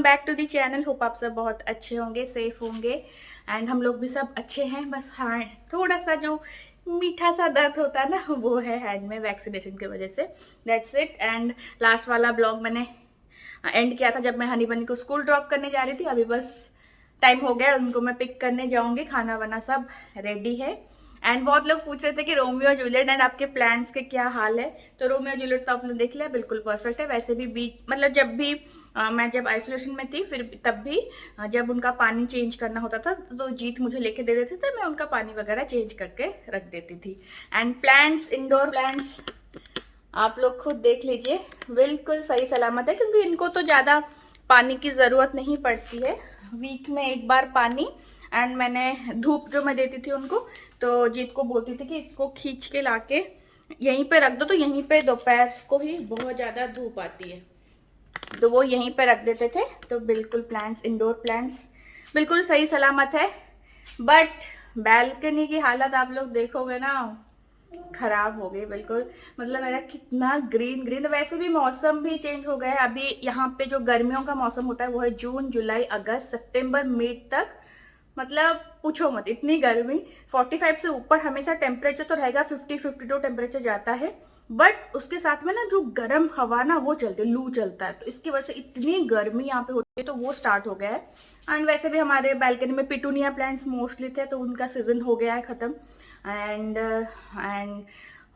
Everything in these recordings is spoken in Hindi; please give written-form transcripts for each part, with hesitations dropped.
Back to the channel. Hope आप सब बहुत अच्छे होंगे, सेफ होंगे एंड हम लोग भी सब अच्छे हैं। बस हाँ, थोड़ा सा जो मीठा सा दर्द होता है ना, वो है हैंड में वैक्सीनेशन की वजह से। That's it. एंड लास्ट वाला ब्लॉग मैंने एंड किया था जब मैं हनी बनी को स्कूल ड्रॉप करने जा रही थी। अभी बस टाइम हो गया, उनको मैं पिक करने जाऊंगी। खाना वाना सब रेडी है। एंड बहुत लोग पूछ रहे थे कि रोमियो जूलियट एंड आपके प्लान्स के क्या हाल है। तो रोमियो जूलियट तो आपने देख लिया, बिल्कुल परफेक्ट है। वैसे भी बीच मतलब जब भी मैं जब आइसोलेशन में थी फिर तब भी जब उनका पानी चेंज करना होता था तो जीत मुझे लेके दे देते थे, मैं उनका पानी वगैरह चेंज करके रख देती थी। एंड प्लांट्स, इंडोर प्लांट्स आप लोग खुद देख लीजिए, बिल्कुल सही सलामत है क्योंकि इनको तो ज़्यादा पानी की ज़रूरत नहीं पड़ती है। वीक में एक बार पानी। एंड मैंने धूप जो मैं देती थी उनको, तो जीत को बोलती थी कि इसको खींच के लाके यहीं पे रख दो, तो यहीं पे दोपहर को ही बहुत ज़्यादा धूप आती है तो वो यहीं पे रख देते थे। तो बिल्कुल प्लांट्स, इंडोर प्लांट्स बिल्कुल सही सलामत है। बट बैल्कनी की हालत आप लोग देखोगे ना, खराब हो गई बिल्कुल। मतलब मेरा कितना ग्रीन ग्रीन। वैसे भी मौसम भी चेंज हो गया है। अभी यहाँ पे जो गर्मियों का मौसम होता है वो है जून, जुलाई, अगस्त, सितंबर, मई तक। मतलब पूछो मत, इतनी गर्मी। 45 से ऊपर हमेशा टेम्परेचर तो रहेगा, 50-52 टेम्परेचर जाता है। बट उसके साथ में ना जो गर्म हवा ना वो चलती है, लू चलता है, तो इसकी वजह से इतनी गर्मी यहाँ पे होती है, तो वो स्टार्ट हो गया है। एंड वैसे भी हमारे बालकनी में पिटूनिया प्लांट्स मोस्टली थे, तो उनका सीजन हो गया है खत्म। एंड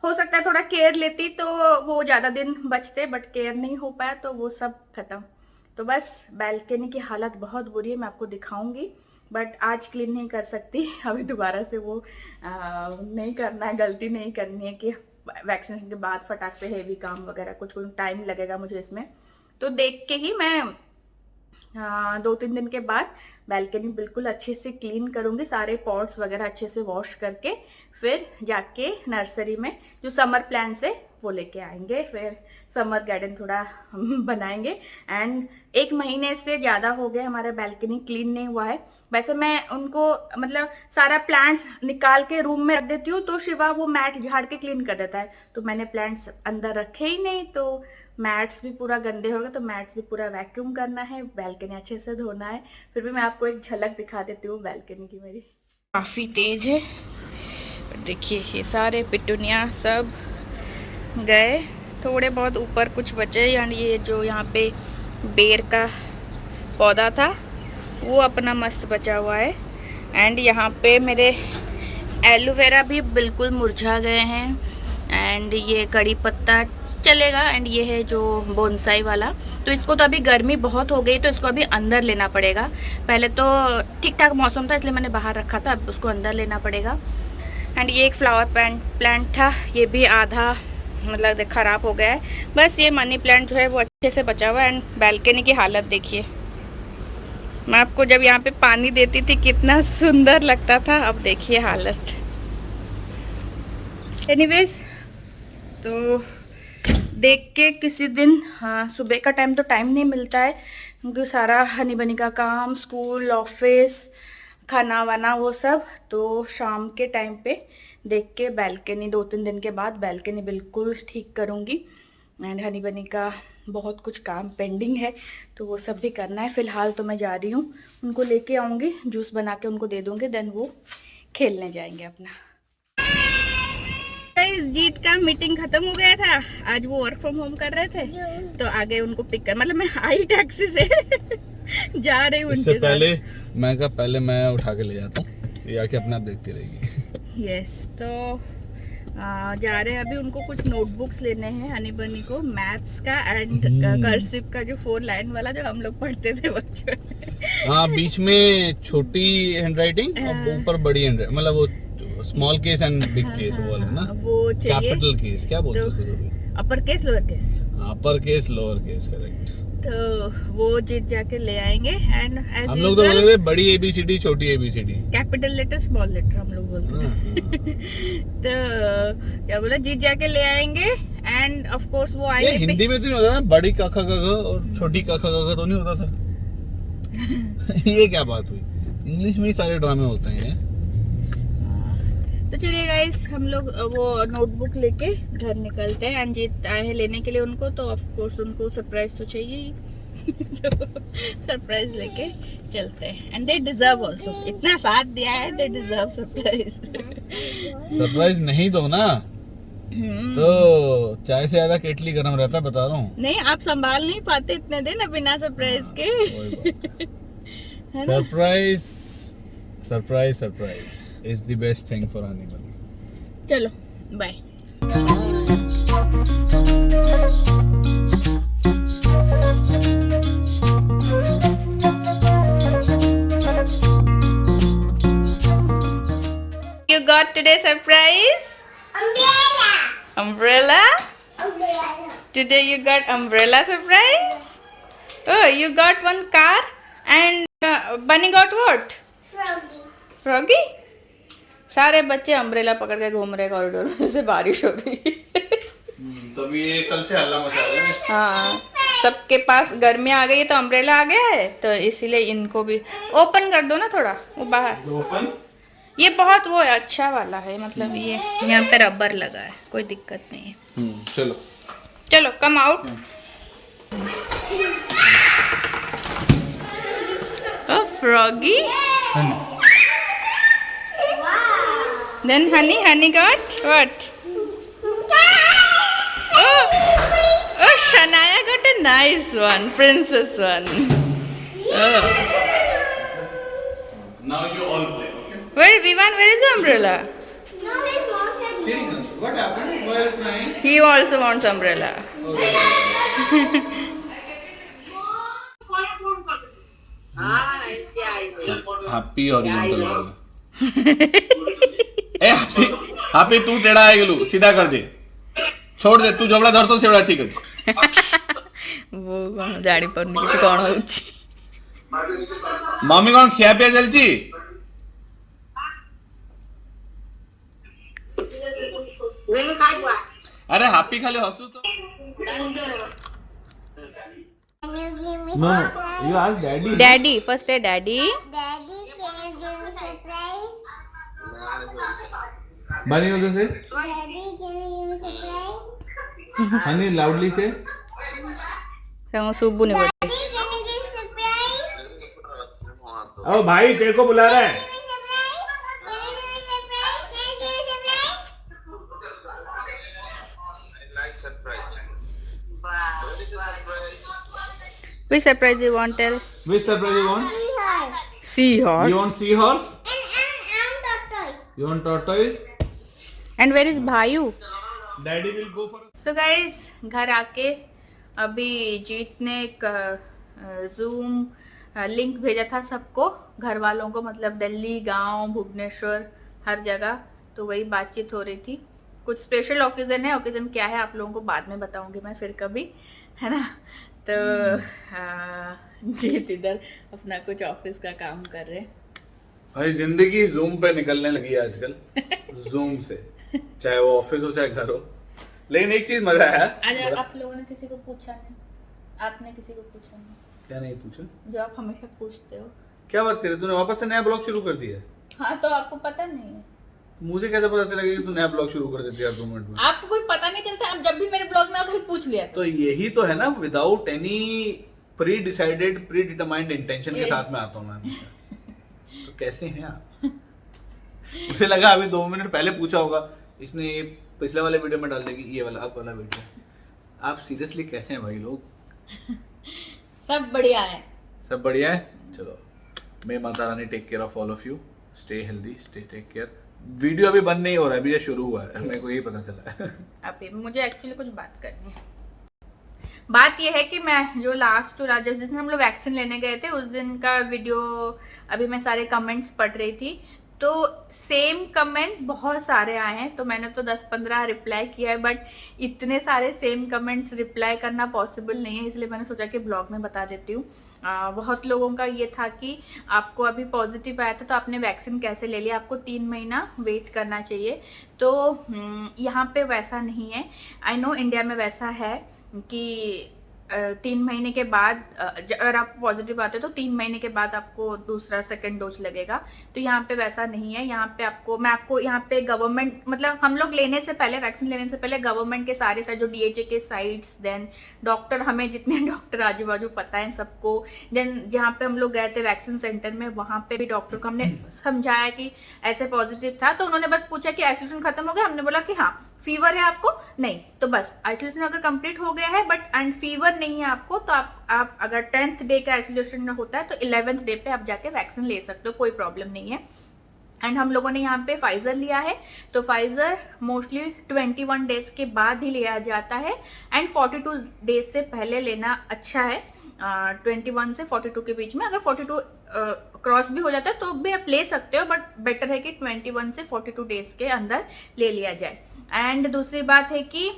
हो सकता है थोड़ा केयर लेती तो वो ज़्यादा दिन बचते, बट केयर नहीं हो पाया तो वो सब खत्म। तो बस बालकनी की हालत बहुत बुरी है, मैं आपको दिखाऊंगी। बट आज क्लीन नहीं कर सकती अभी दोबारा से वो नहीं करना है, गलती नहीं करनी है कि वैक्सीनेशन के बाद फटाक से हेवी काम वगैरह, कुछ कुछ टाइम लगेगा मुझे इसमें। तो देख के ही मैं 2-3 दिन के बाद बालकनी बिल्कुल अच्छे से क्लीन करूंगी, सारे पॉट्स वगैरह अच्छे से वॉश करके फिर जाके नर्सरी में जो समर प्लांट्स है वो लेके आएंगे। फिर समर गार्डन थोड़ा बनाएंगे। एंड 1 महीने से ज़्यादा हो गया हमारा बालकनी क्लीन नहीं हुआ है। वैसे मैं उनको मतलब सारा प्लांट्स निकाल के रूम में रख देती हूँ, तो शिवा वो मैट झाड़ के क्लीन कर देता है। तो मैंने प्लांट्स अंदर रखे ही नहीं, तो मैट्स भी पूरा गंदे हो गए, तो मैट्स भी पूरा वैक्यूम करना है, बालकनी अच्छे से धोना है। फिर भी मैं आपको एक झलक दिखा देती हूँ बालकनी की। मेरी काफ़ी तेज है, देखिए ये सारे पिटूनिया सब गए, थोड़े बहुत ऊपर कुछ बचे। यानी ये जो यहाँ पे बेर का पौधा था वो अपना मस्त बचा हुआ है। एंड यहाँ पे मेरे एलोवेरा भी बिल्कुल मुरझा गए हैं। एंड ये कड़ी पत्ता चलेगा। एंड ये है जो बोनसाई वाला, तो इसको तो अभी गर्मी बहुत हो गई तो इसको अभी अंदर लेना पड़ेगा। पहले तो ठीक ठाक मौसम था इसलिए मैंने बाहर रखा था, अब उसको अंदर लेना पड़ेगा। एंड ये एक फ्लावर प्लांट था, ये भी आधा मतलब खराब हो गया है। बस ये मनी प्लांट जो है वो अच्छे से बचा हुआ है। एंड बालकनी की हालत देखिए, मैं आपको जब यहाँ पे पानी देती थी कितना सुंदर लगता था, अब देखिए हालत। एनीवेज, तो देख के किसी दिन, हाँ सुबह का टाइम तो टाइम नहीं मिलता है क्योंकि सारा हनी बनी का काम, स्कूल, ऑफिस, खाना वाना वो सब। तो शाम के टाइम पे देख के बालकनी 2-3 दिन के बाद बालकनी बिल्कुल ठीक करूँगी। एंड हनी बनी का बहुत कुछ काम पेंडिंग है तो वो सब भी करना है। फिलहाल तो मैं जा रही हूँ, उनको लेके आऊँगी, जूस बना के उनको दे दूँगी, देन वो खेलने जाएंगे अपना। इस जीत का मीटिंग खत्म हो गया था, आज वो वर्क फ्रॉम होम कर रहे थे तो आगे उनको पिक कर, मतलब मैं आई टैक्सी से जा रही हूँ उनके पहले मैं कहा पहले मैं उठा के ले जाता हूँ, ये आके अपने आप देखती रहेगी। यस, तो जा रहे हैं अभी। उनको कुछ नोटबुक्स लेने हैं हनी बनी को, मैथ्स का एंड कर्सिव का, जो 4 लाइन वाला जो हम लोग पढ़ते थे बचपन में। हाँ, बीच में छोटी हैंडराइटिंग और ऊपर बड़ी हैंडराइटिंग, मतलब वो small case and big case वो वाला ना, वो चाहिए। कैपिटल केस क्या बोलते हैं उसको? Upper case, lower case. Upper case, lower case, correct. तो वो जीत जाके ले आएंगे। एंड हम लोग तो बोलते थे बड़ी एबीसीडी, छोटी ABCD, capital letter, small letter हम लोग बोलते थे। तो क्या बोला, जीत जाके ले आएंगे। एंड ऑफ कोर्स वो आएंगे। हिंदी में तो नहीं होता ना, बड़ी क ख ग घ और छोटी क ख ग घ तो नहीं होता था। ये क्या बात हुई, इंग्लिश में ही सारे ड्रामे होते हैं। तो चलिए गाइस, हम लोग वो नोटबुक लेके घर निकलते हैं। एंड जीत आए हैं लेने के लिए उनको, तो ऑफ कोर्स उनको सरप्राइज तो चाहिए ही। सरप्राइज लेके चलते हैं एंड दे डिजर्व आल्सो, इतना साथ दिया है, दे डिजर्व सरप्राइज। सरप्राइज नहीं दो ना तो चाय से ज्यादा केटली गर्म रहता, बता रहा हूँ। नहीं, आप संभाल नहीं पाते इतने दिन बिना सरप्राइज के। Surprise surprise surprise is the best thing for anybody. चलो bye. You got today surprise? Umbrella? Today you got umbrella surprise? Oh, you got one car and Bunny got what? Froggy? सारे बच्चे अम्ब्रेला पकड़ के घूम रहे कॉरिडोर में से, बारिश हो रही है। तभी ये कल से हल्ला मचा रहे हैं। हाँ, सबके पास गर्मी आ गई है तो अम्ब्रेला आ गया है, तो इसीलिए इनको भी ओपन कर दो ना थोड़ा, वो बाहर ओपन। ये बहुत वो अच्छा वाला है, मतलब ये यहाँ पे रबर लगा है, कोई दिक्कत नहीं है। चलो चलो come out. Froggy, then honey got what? Oh, Shania got a nice one, princess one. Oh. Now you all play, okay? Where Vivan? Where is the umbrella? Seriously, what happened? Why are you crying? He also wants umbrella. Happy oriental A happy तू टेढ़ा है गेलू, सीधा कर दे, छोड़ दे, तू जोबड़ा धर तो सेवड़ा ठीक है। वो गाड़ी पर निकल कौन होची? मम्मी कौन खिया पिया चलची? अरे हैप्पी खाली हंसू तो। No, you ask daddy. Daddy, first say daddy. Daddy, can you give me surprise? Bunny also say. Daddy, can you give me surprise? Honey loudly say. हम सुब्बू ने बोला। Daddy, can you give surprise? ओ भाई तेरे को बुला रहा है। Give me surprise? Can you give me surprise? Can you give me surprise? I like surprise. Which surprise you want? Tell. Which surprise you want? Seahorse. Seahorse. You want seahorse? And tortoise. You want tortoise? And where is Bhayu? Daddy will go for. So guys, घर आके अभी जीत ने एक जूम लिंक भेजा था सबको, घर वालों को, मतलब दिल्ली, गांव, भुवनेश्वर, हर जगह, तो वही बातचीत हो रही थी। कुछ स्पेशल ओकेजन है, ओकेजन क्या है आप लोगों को बाद में बताऊंगी मैं फिर कभी, है ना। तो जीत इधर अपना कुछ ऑफिस का काम कर रहे हैं। भाई जिंदगी जूम पे निकलने लगी है आजकल। जूम से, चाहे वो ऑफिस हो चाहे घर हो। लेकिन एक चीज मजा आया। आज आप लोगों ने किसी को पूछा नहीं, आपने किसी को पूछा नहीं? क्या नहीं पूछा? जो आप हमेशा पूछते हो। क्या बात कर रहे, तूने वापस से नया ब्लॉग शुरू कर दिया है? हाँ, तो आपको पता नहीं है? मुझे कैसे पता चलेगा कि तू नया ब्लॉग शुरू कर देती है 2 मिनट में? आपको कोई पता नहीं चलता, अब जब भी मेरे ब्लॉग में कोई पूछ लिया तो यही तो है ना, without any pre decided pre determined intention के साथ में आता हूँ मैं। तो कैसे हैं आप? मुझे लगा अभी 2 मिनट पहले पूछा होगा इसने, ये पिछले वाले वीडियो में डाल देगी, ये वाला अब वाला वीडियो। आप सीरियसली कैसे हैं भाई लोग? सब बढ़िया है, सब बढ़िया है। चलो, मैं Mata Rani take care of all of you, stay healthy, stay take care. Video अभी बंद नहीं हो रहा है, अभी ये शुरू हुआ है, मेरे को यही पता चला है। अभी मुझे एक्चुअली कुछ बात करनी है। बात ये है कि मैं जो लास्ट जिस दिन हम लोग वैक्सीन लेने गए थे उस दिन का वीडियो, अभी मैं सारे कमेंट्स पढ़ रही थी, तो सेम कमेंट बहुत सारे आए हैं, तो मैंने तो 10-15 रिप्लाई किया है, बट इतने सारे सेम कमेंट्स रिप्लाई करना पॉसिबल नहीं है, इसलिए मैंने सोचा कि ब्लॉग में बता देती हूँ। बहुत लोगों का ये था कि आपको अभी पॉजिटिव आया था तो आपने वैक्सीन कैसे ले लिया, आपको 3 महीना वेट करना चाहिए। तो यहाँ पे वैसा नहीं है। आई नो इंडिया में वैसा है कि 3 महीने के बाद अगर आप पॉजिटिव आते हो तो 3 महीने के बाद आपको दूसरा सेकंड डोज लगेगा। तो यहाँ पे वैसा नहीं है। यहाँ पे आपको मैं आपको यहाँ पे गवर्नमेंट मतलब हम लोग लेने से पहले वैक्सीन लेने से पहले गवर्नमेंट के सारे जो DHA के साइट्स देन डॉक्टर हमें जितने डॉक्टर आजू बाजू पता है सबको, देन जहाँ पे हम लोग गए थे वैक्सीन सेंटर में वहां पे भी डॉक्टर को हमने समझाया कि ऐसे पॉजिटिव था। तो उन्होंने बस पूछा कि आइसोलेशन खत्म हो गया, हमने बोला कि हाँ। फीवर है आपको? नहीं। तो बस आइसोलेशन अगर कंप्लीट हो गया है बट एंड फीवर नहीं है आपको तो आप अगर 10th डे का आइसोलेशन होता है तो 11th डे पे आप जाके वैक्सीन ले सकते हो, कोई प्रॉब्लम नहीं है। एंड हम लोगों ने यहाँ पे फाइजर लिया है। तो फाइजर मोस्टली 21 डेज के बाद ही लिया जाता है एंड 42 डेज से पहले लेना अच्छा है। 21 से 42 के बीच में, अगर 42 क्रॉस भी हो जाता है तो भी आप ले सकते हो, बट बेटर है कि 21 से 42 डेज के अंदर ले लिया जाए। एंड दूसरी बात है कि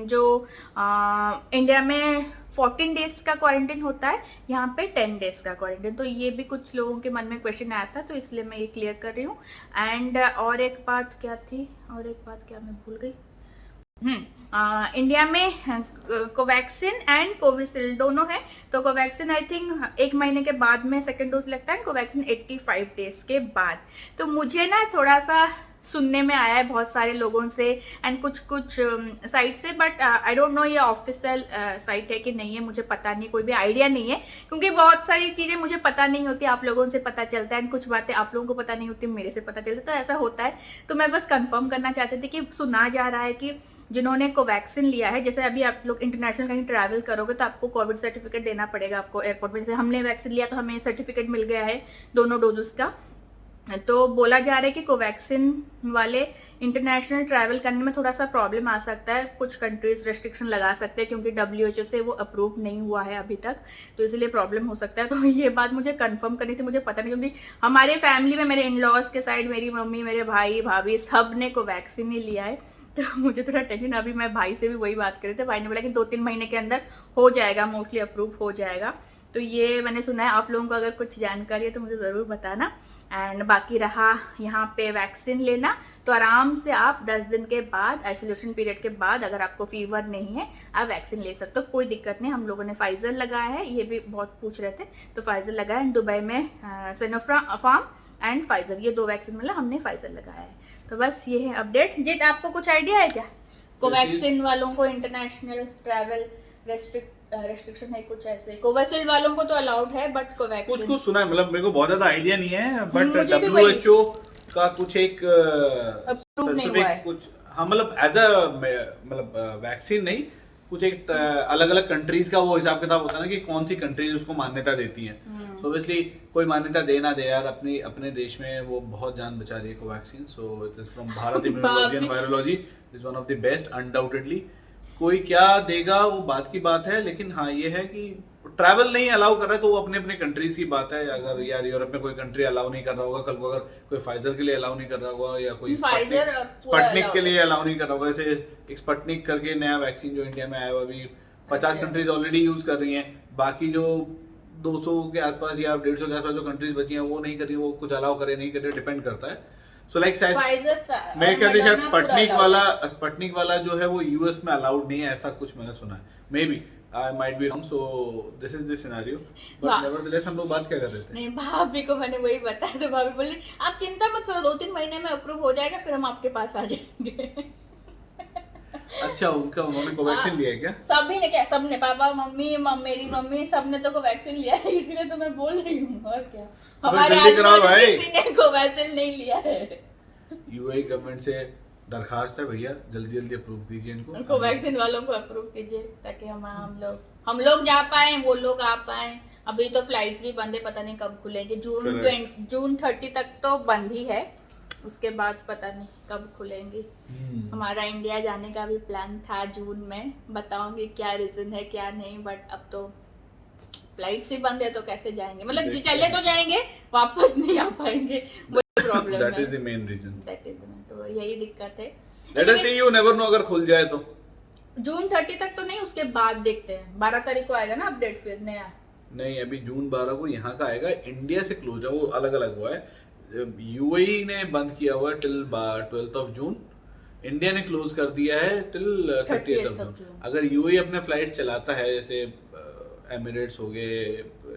जो इंडिया में 14 डेज का क्वारंटाइन होता है, यहाँ पे 10 डेज का क्वारंटाइन। तो ये भी कुछ लोगों के मन में क्वेश्चन आया था तो इसलिए मैं ये क्लियर कर रही हूँ। एंड और एक बात क्या थी, मैं भूल गई। इंडिया में कोवैक्सीन एंड कोविशील्ड दोनों है। तो कोवैक्सीन आई थिंक 1 महीने के बाद में सेकेंड डोज लगता है, कोवैक्सीन 85 डेज के बाद। तो मुझे ना थोड़ा सा सुनने में आया है बहुत सारे लोगों से एंड कुछ साइट से, बट आई डोंट नो ये ऑफिशियल साइट है कि नहीं है, मुझे पता नहीं, कोई भी आइडिया नहीं है। क्योंकि बहुत सारी चीजें मुझे पता नहीं होती, आप लोगों से पता चलता है एंड कुछ बातें आप लोगों को पता नहीं होती, मेरे से पता चलता है, तो ऐसा होता है। तो मैं बस कंफर्म करना चाहती थी कि सुना जा रहा है कि जिन्होंने कोवैक्सीन लिया है, जैसे अभी आप लोग इंटरनेशनल कहीं ट्रैवल करोगे तो आपको कोविड सर्टिफिकेट देना पड़ेगा आपको एयरपोर्ट में। जैसे हमने वैक्सीन लिया तो हमें सर्टिफिकेट मिल गया है दोनों डोजेस का। तो बोला जा रहा है कि कोवैक्सीन वाले इंटरनेशनल ट्रैवल करने में थोड़ा सा प्रॉब्लम आ सकता है, कुछ कंट्रीज रेस्ट्रिक्शन लगा सकते हैं क्योंकि WHO से वो अप्रूव नहीं हुआ है अभी तक, तो इसलिए प्रॉब्लम हो सकता है। तो ये बात मुझे कंफर्म करनी थी, मुझे पता नहीं, क्योंकि हमारे फैमिली में मेरे इन-लॉज के साइड मेरी मम्मी, मेरे भाई भाभी सब ने कोवैक्सीन ही लिया है। तो मुझे थोड़ा टेंशन, अभी मैं भाई से भी वही बात कर रहे थे, भाई ने बोला कि 2-3 महीने के अंदर हो जाएगा, मोस्टली अप्रूव हो जाएगा। तो ये मैंने सुना है। आप लोगों को अगर कुछ जानकारी है तो मुझे ज़रूर बताना। एंड बाकी रहा यहाँ पे वैक्सीन लेना, तो आराम से आप 10 दिन के बाद, आइसोलेशन पीरियड के बाद, अगर आपको फीवर नहीं है आप वैक्सीन ले सकते हो, कोई दिक्कत नहीं। हम लोगों ने फाइजर लगाया है, ये भी बहुत पूछ रहे थे, तो फाइजर लगाया है। दुबई में सिनोफार्म एंड फाइजर, ये 2 वैक्सीन मतलब हमने फाइजर लगाया है। तो बस ये है अपडेट। जीत, आपको कुछ आइडिया है क्या कोवैक्सीन वालों को इंटरनेशनल ट्रैवल रेस्ट्रिक्शन है कुछ ऐसे? कोविशील्ड वालों को तो अलाउड है बट कोवैक्सीन कुछ सुना है, मतलब मेरे को बहुत ज्यादा आइडिया नहीं है, बट WHO का कुछ एक अप्रूव नहीं हुआ है कुछ, हाँ मतलब एज अ मतलब वैक्सीन नहीं, कुछ एक अलग अलग कंट्रीज का वो हिसाब किताब होता है ना कि कौन सी कंट्रीज उसको मान्यता देती है। सो ऑब्वियसली कोई मान्यता दे ना दे यार, अपने देश में वो बहुत जान बचा रही है Covaxin. So it is from Bharat immunology and virology, is one of the best undoubtedly. कोई क्या देगा वो बात की बात है, लेकिन हाँ ये है कि ट्रैवल नहीं अलाउ कर रहा है तो वो अपने अपने कंट्रीज की बात है। अगर यार यूरोप में कोई कंट्री अलाउ नहीं कर रहा होगा, कल को अगर कोई फाइजर के लिए अलाउ नहीं कर रहा होगा या कोई स्पुतनिक के लिए अलाउ नहीं कर रहा होगा, जैसे एक स्पुतनिक करके नया वैक्सीन जो इंडिया में आया हुआ, अभी 50 कंट्रीज ऑलरेडी यूज कर रही हैं, बाकी जो 200 के आसपास या 150 के आसपास जो कंट्रीज बची हैं वो नहीं कर रही, वो कुछ अलाउ करे नहीं करे, डिपेंड करता है। सो लाइक शायद मैं कहती शायद स्पुतनिक वाला जो है वो यूएस में अलाउड नहीं है, ऐसा कुछ मैंने सुना है। Maybe I might be wrong, so this is the scenario, but nevertheless हम लोग बात क्या कर रहे थे? नहीं, भाभी को मैंने वही बताया, तो भाभी बोली आप चिंता मत करो, 2-3 महीने में अप्रूव हो जाएगा, फिर हम आपके पास आ जाएंगे। अच्छा, उन्होंने कोवैक्सीन लिया है क्या? सभी ने क्या, सबने, पापा, मम्मी, मेरी मम्मी, सबने तो कोवैक्सीन लिया है, इसलिए तो मैं बोल रही हूँ। और क्या, हमारे किसी ने कोवैक्सीन नहीं लिया है। यूएई गवर्नमेंट से दरखास्त है, भैया जल्दी जल्दी अप्रूव कीजिए इनको, कोवैक्सीन वालों को अप्रूव कीजिए ताकि हम लोग जा पाए, वो लोग आ पाए। अभी तो फ्लाइट्स भी बंद है, पता नहीं कब खुलेंगे। जून 30 तक तो बंद ही है, उसके बाद पता नहीं कब खुलेंगी। हमारा इंडिया जाने का भी प्लान था जून में, बताऊंगी क्या रीजन है क्या नहीं, बट अब तो फ्लाइट्स ही बंद है तो कैसे जाएंगे, मतलब चले तो जाएंगे, वापस नहीं आ पाएंगे, वही प्रॉब्लम है। That is the main reason. तो यही दिक्कत है। Let us see, you never know, अगर खुल जाए तो जून 30 तक तो नहीं, उसके बाद देखते हैं। 12 तारीख को आएगा ना अपडेट फिर नया। नहीं, अभी जून 12 को यहाँ का आएगा, इंडिया से क्लोज है, वो अलग अलग हुआ है। यूएई ने बंद किया हुआ है till 12th of June, India ने क्लोज कर दिया है टिल 30th ऑफ जून। अगर यूएई अपने फ्लाइट चलाता है, जैसे एमिरेट्स हो गए,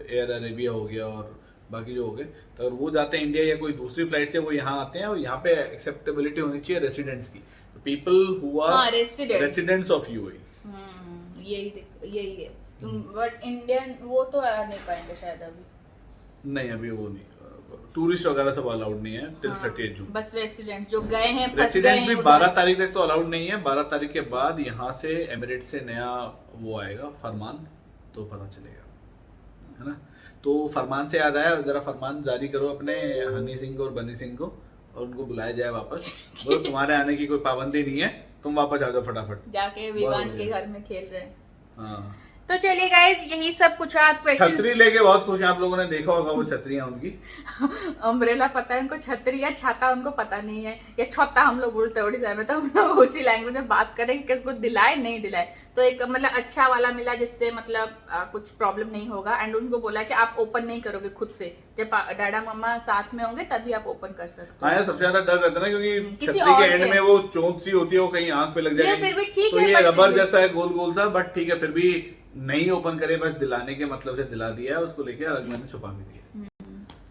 एयर अरेबिया हो गया और बाकी जो हो गए, तो अगर वो जाते हैं इंडिया या कोई दूसरी फ्लाइट से वो यहाँ आते हैं, और यहाँ पे एक्सेप्टेबिलिटी होनी चाहिए रेसिडेंट्स की, people who are residents of UAE. यही है। बट इंडियन वो तो आ नहीं पाएंगे शायद अभी। नहीं, अभी वो नहीं, टूरिस्ट वगैरह सब अलाउड नहीं है टिल 30th जून। बस रेसिडेंट्स जो गए हैं, फंस गए रेसिडेंट्स भी हैं 12 तारीख तक तो अलाउड नहीं है। 12 तारीख के बाद यहाँ से एमिरेट्स से नया वो आएगा फरमान, तो पता चलेगा, है ना। तो फरमान से याद आया, जरा फरमान जारी करो अपने हनी सिंह को और बनी सिंह को, और उनको बुलाया जाए वापस। बोलो तुम्हारे आने की कोई पाबंदी नहीं है, तुम वापस आ जाओ फटाफट। जाके विवान के घर में खेल रहे हैं। हाँ, तो चलिए गाइस, यही सब कुछ आज क्वेश्चन। छतरी लेके बहुत खुश हैं, आप लोगों ने देखा होगा वो छतरियां उनकी। अम्ब्रेला पता है उनको, छतरी या छाता उनको पता नहीं है, या छत्ता हम लोग बोलते हैं उड़ीसा में, तो हम लोग उसी लैंग्वेज में बात करेंगे कि उसको दिलाए नहीं दिलाए। तो एक मतलब अच्छा वाला मिला जिससे मतलब कुछ प्रॉब्लम नहीं होगा। एंड उनको बोला कि आप ओपन नहीं करोगे खुद से, जब डैडा मम्मा साथ में होंगे तभी आप ओपन कर सकते हो। हाँ, सबसे ज्यादा डर रहता है ना, क्योंकि किसी छतरी के और एंड के। में वो चोंच सी होती है, वो कहीं आंख पे लग ये जाएगी। फिर भी ठीक तो है, ये but रबर फिर भी- जैसा है, गोल गोल सा, बट ठीक है, फिर भी नहीं ओपन करे, बस दिलाने के मतलब से दिला दिया है उसको, लेके अलग मैंने छुपा भी दिया।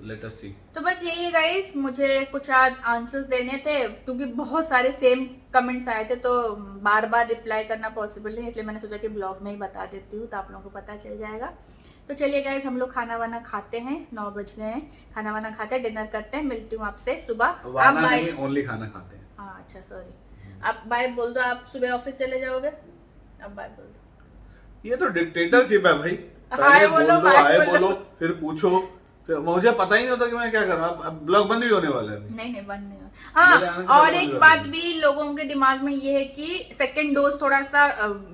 लेट अस सी। तो बस यही है गाइस, मुझे कुछ आज आंसर्स देने थे, क्योंकि बहुत सारे सेम कमेंट्स आए थे, तो बार बार रिप्लाई करना पॉसिबल नहीं, इसलिए मैंने सोचा कि ब्लॉग में ही बता देती हूँ, तो आप लोगों को पता चल जाएगा। तो चलिए गाइस, हम लोग खाना वाना खाते हैं, 9 बज गए हैं, खाना वाना खाते हैं, डिनर करते हैं, मिलती हूँ आपसे सुबह। आप वाना बाय। नहीं, ओनली खाना खाते हैं। हाँ अच्छा, सॉरी, आप बाय बोल दो, आप सुबह ऑफिस चले जाओगे, अब बाय बोल दो। ये तो डिक्टेटरशिप है भाई। हाय पहले बोलो, बोल दो, बाय हाय बोलो। बोलो, फिर पूछो, फिर मुझे पता ही नहीं होता कि मैं क्या कर रहा हूँ। अब ब्लॉग बंद भी होने वाला है अभी। नहीं बंद नहीं मेरे हाँ। आने से और पहले एक बंद बात कर भी लोगों के दिमाग में ये है कि सेकंड डोज थोड़ा सा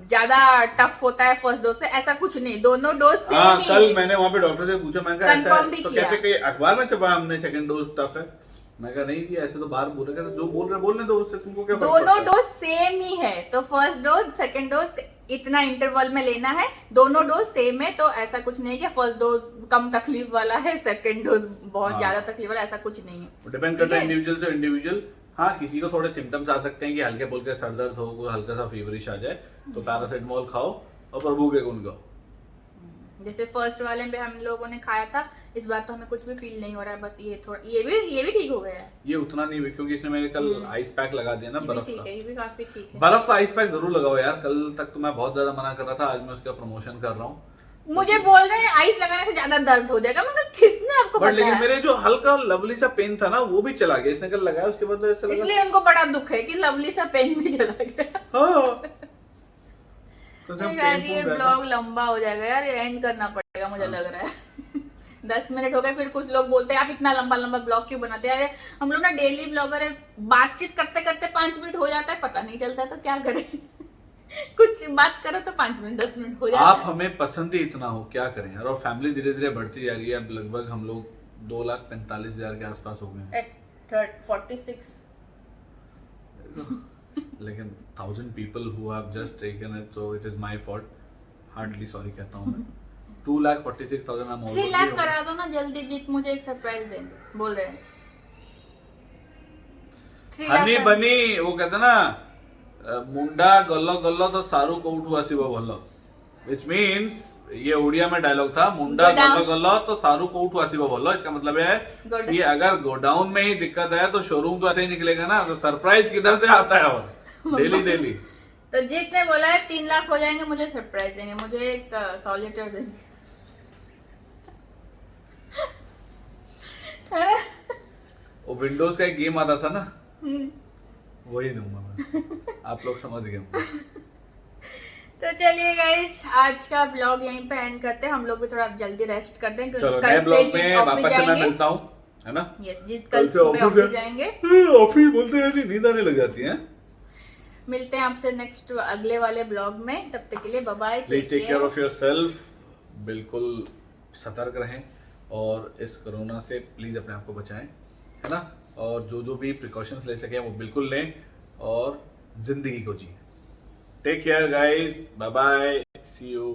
ज्यादा टफ होता है फर्स्ट डोज से, ऐसा कुछ नहीं, दोनों डोज सेम हाँ, ही कल है। मैंने वहाँ पे डॉक्टर से पूछा, मैं कहा ऐसा Confirm है? भी तो किया। कहते कि अखबार में छपा हमने सेकंड डोज टफ है। मैं कहा नहीं कि ऐसे तो बाहर बोल रहे, जो बोल रहे बोलने दो, उससे तुमको क्या फर्क दोनों पड़ता है? डोज सेम ही है, तो फर्स्ट डोज सेकंड डोज इतना इंटरवल में लेना है, दोनों डोज सेम है, तो ऐसा कुछ नहीं कि फर्स्ट डोज कम तकलीफ वाला है, सेकंड डोज बहुत हाँ। ज्यादा तकलीफ वाला, ऐसा कुछ नहीं है। डिपेंड करता है ठीक है? इंडिविजुअल से इंडिविजुअल। हाँ, किसी को थोड़े सिम्टम्स आ सकते हैं कि हल्के फुल्के सर दर्द हो, कोई हल्का सा फीवरिश आ जाए, तो पैरासिटामोल खाओ और प्रभु के गुण गाओ। जैसे फर्स्ट वाले में हम लोगों ने खाया था, इस बार तो हमें कुछ भी फील नहीं हो रहा है, बस ये थोड़ा ये भी ठीक हो गया है। ये उतना नहीं हुई, क्योंकि इसने मेरे कल आइस पैक लगा दिया ना ये भी बर्फ ठीक का। है, ये भी काफी ठीक है। बर्फ का आइस पैक जरूर लगाओ यार। कल तक तो मैं बहुत ज्यादा मना कर रहा था, आज मैं उसका प्रमोशन कर रहा हूँ। मुझे बोल रहे हैं आइस लगाने से ज्यादा दर्द हो जाएगा, मतलब किसने आपको बट लेकिन बताया? मेरे जो हल्का लवली सा पेन था ना, वो भी चला गया। इसने कल लगाया, उसके बाद तो ऐसा लगा इसलिए उनको बड़ा दुख है कि लवली सा पेन भी चला गया। हाँ। तो जब यार painful ये रहता- ब्लॉग लंबा हो जाएगा यार, ये एंड करना पड़ेगा मुझे लग रहा है। 10 मिनट हो गए, फिर कुछ लोग बोलते हैं आप इतना लंबा लंबा ब्लॉग क्यों बनाते हैं? अरे हम लोग ना डेली ब्लॉगर है, बातचीत करते करते 5 मिनट हो जाता है, पता नहीं चलता है, तो क्या करें? कुछ बात करो तो 5 मिनट 10 मिनट हो जाता आप है। हमें पसंद ही इतना हो, क्या करें यार। और फैमिली धीरे धीरे बढ़ती जा रही है, अब लगभग हम लोग 2,45,000 के आसपास हो गए हैं। 46 लेकिन 1000 people who have just taken it, so it is my fault. Hardly sorry कहता हूँ मैं। 2,46,000 I'm 3 लाख करा दो ना जल्दी, जीत मुझे एक सरप्राइज देंगे बोल रहे हैं। 3 लाख हनी बनी वो कहते ना, मुंडा गल्लो गल्लो तो सारू कोउठू आसीबो भलो, which means ये उड़िया में डायलॉग था, मुंडा Go down. गल्लो गल्लो तो सारू कोउठू आसीबो भलो। इसका मतलब है Go down. कि अगर गोडाउन में ही दिक्कत है तो शोरूम तो ऐसे ही निकलेगा ना, तो सरप्राइज किधर से आता है? और डेली डेली तो जीत ने बोला है 3 लाख हो जाएंगे, मुझे सरप्राइज देंगे, मुझे एक सॉलिटर देंगे। वो विंडोज का एक गेम आता था ना, हम्म। वही दूंगा मैं। आप लोग समझ गए होंगे। तो चलिए गाइस, आज का ब्लॉग यहीं पे एंड करते हैं, हम लोग भी थोड़ा जल्दी रेस्ट करते हैं चलो क्योंकि नए कल से ब्लॉग जीत में ऑफिस वापस से मैं जाएंगे। मिलता हूँ, है ना। यस, जीत कल कल से सुबह ऑफिस ऑफिस जाएंगे। ऑफिस बोलते हैं नींद आने लग जाती है। मिलते हैं आपसे नेक्स्ट अगले वाले ब्लॉग में, तब तक के लिए bye bye, please take care of yourself. बिल्कुल सतर्क रहें और इस कोरोना से प्लीज अपने आप को बचाएं, है ना। और जो भी प्रिकॉशंस ले सकें वो बिल्कुल लें और जिंदगी को जिए। Take care guys, bye bye, see you.